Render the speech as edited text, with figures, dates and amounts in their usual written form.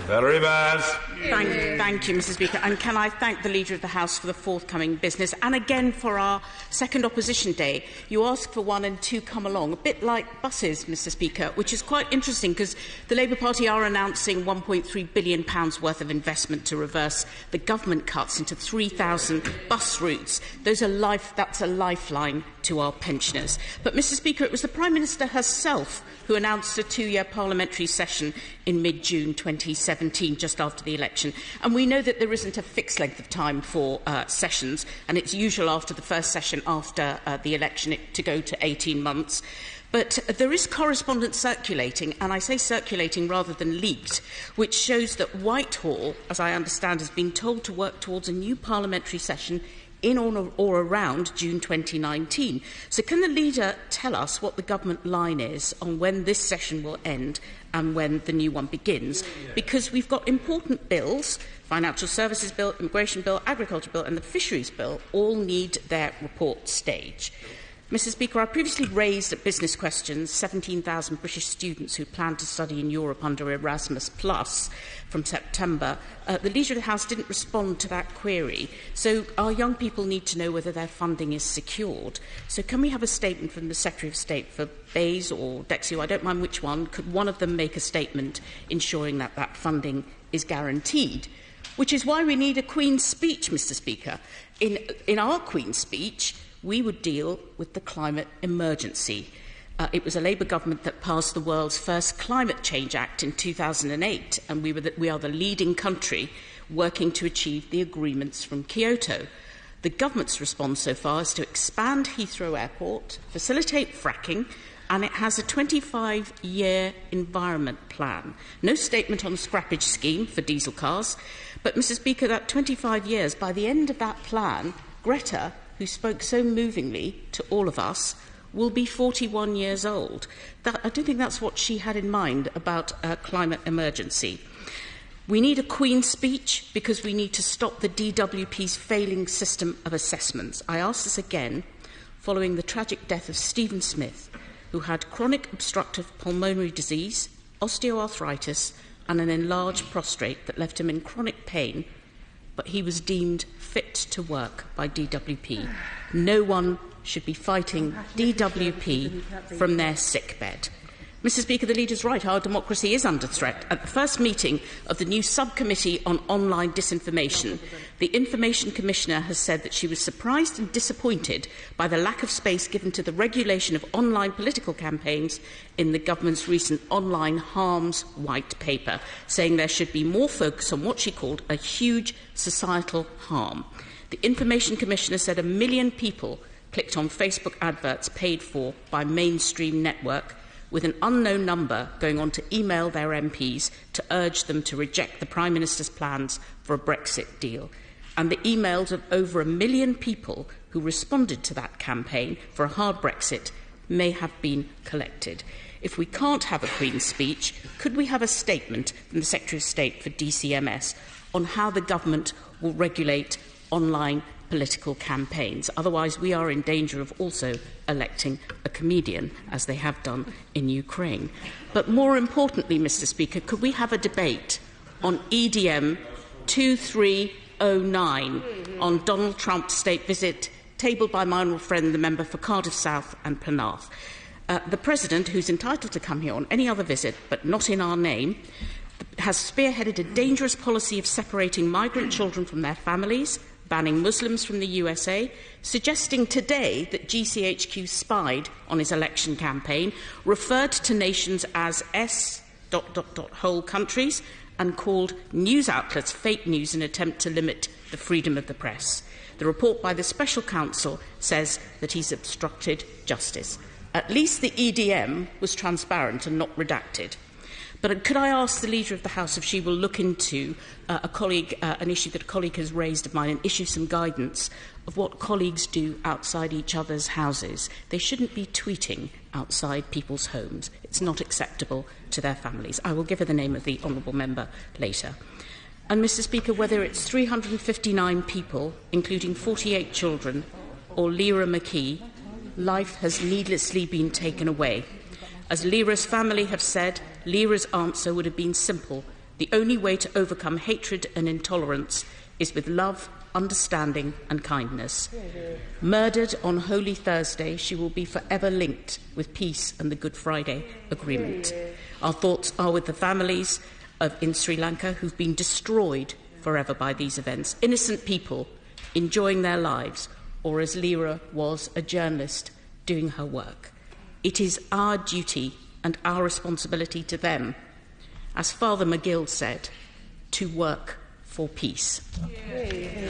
Valerie. Thank you, Mr. Speaker. And can I thank the Leader of the House for the forthcoming business and again for our second opposition day. You ask for one and two come along, a bit like buses, Mr. Speaker, which is quite interesting because the Labour Party are announcing £1.3 billion worth of investment to reverse the government cuts into 3,000 bus routes. That's a lifeline to our pensioners. But, Mr. Speaker, it was the Prime Minister herself who announced a two-year parliamentary session in mid-June 2017, just after the election. And we know that there isn't a fixed length of time for sessions, and it's usual after the first session after the election to go to 18 months. But there is correspondence circulating, and I say circulating rather than leaked, which shows that Whitehall, as I understand, has been told to work towards a new parliamentary session in or around June 2019. So can the Leader tell us what the government line is on when this session will end and when the new one begins? Because we've got important bills, Financial Services Bill, Immigration Bill, Agriculture Bill and the Fisheries Bill, all need their report stage. Mr. Speaker, I previously raised at Business Questions 17,000 British students who plan to study in Europe under Erasmus Plus from September. The Leader of the House didn't respond to that query. So our young people need to know whether their funding is secured. So can we have a statement from the Secretary of State for Bayes or Dexio? I don't mind which one. Could one of them make a statement ensuring that that funding is guaranteed? Which is why we need a Queen's speech, Mr. Speaker. In our Queen's speech, we would deal with the climate emergency. It was a Labour government that passed the world's first Climate Change Act in 2008, and we are the leading country working to achieve the agreements from Kyoto. The government's response so far is to expand Heathrow Airport, facilitate fracking, and it has a 25-year environment plan. No statement on a scrappage scheme for diesel cars, but, Mr. Speaker, that 25 years, by the end of that plan, Greta, who spoke so movingly to all of us, will be 41 years old. I don't think that's what she had in mind about a climate emergency. We need a Queen's speech because we need to stop the DWP's failing system of assessments. I ask this again following the tragic death of Stephen Smith, who had chronic obstructive pulmonary disease, osteoarthritis and an enlarged prostate that left him in chronic pain, but he was deemed fit to work by DWP. No one should be fighting DWP from their sickbed. Mr. Speaker, the Leader's right. Our democracy is under threat. At the first meeting of the new subcommittee on online disinformation, the Information Commissioner has said that she was surprised and disappointed by the lack of space given to the regulation of online political campaigns in the government's recent online harms white paper, saying there should be more focus on what she called a huge societal harm. The Information Commissioner said 1 million people clicked on Facebook adverts paid for by mainstream network, with an unknown number going on to email their MPs to urge them to reject the Prime Minister's plans for a Brexit deal. And the emails of over 1 million people who responded to that campaign for a hard Brexit may have been collected. If we can't have a Queen's speech, could we have a statement from the Secretary of State for DCMS on how the government will regulate online political campaigns? Otherwise, we are in danger of also electing a comedian, as they have done in Ukraine. But more importantly, Mr. Speaker, could we have a debate on EDM 2309 on Donald Trump's state visit, tabled by my honourable friend, the member for Cardiff South and Penarth? The President, who's entitled to come here on any other visit, but not in our name, has spearheaded a dangerous policy of separating migrant children from their families, banning Muslims from the USA, suggesting today that GCHQ spied on his election campaign, referred to nations as whole countries, and called news outlets fake news in an attempt to limit the freedom of the press. The report by the Special Counsel says that he's obstructed justice. At least the EDM was transparent and not redacted. But could I ask the Leader of the House if she will look into an issue that a colleague has raised of mine and issue some guidance of what colleagues do outside each other's houses? They shouldn't be tweeting outside people's homes. It's not acceptable to their families. I will give her the name of the honourable member later. And, Mr. Speaker, whether it's 359 people, including 48 children, or Lyra McKee, life has needlessly been taken away. As Lyra's family have said, Lyra's answer would have been simple The only way to overcome hatred and intolerance is with love, understanding and kindness. Murdered on Holy Thursday, she will be forever linked with peace and the Good Friday Agreement. Our thoughts are with the families in Sri Lanka who've been destroyed forever by these events. Innocent people enjoying their lives, or as Lyra was, a journalist doing her work. It is our duty and our responsibility to them, as Father McGill said, to work for peace. Yeah.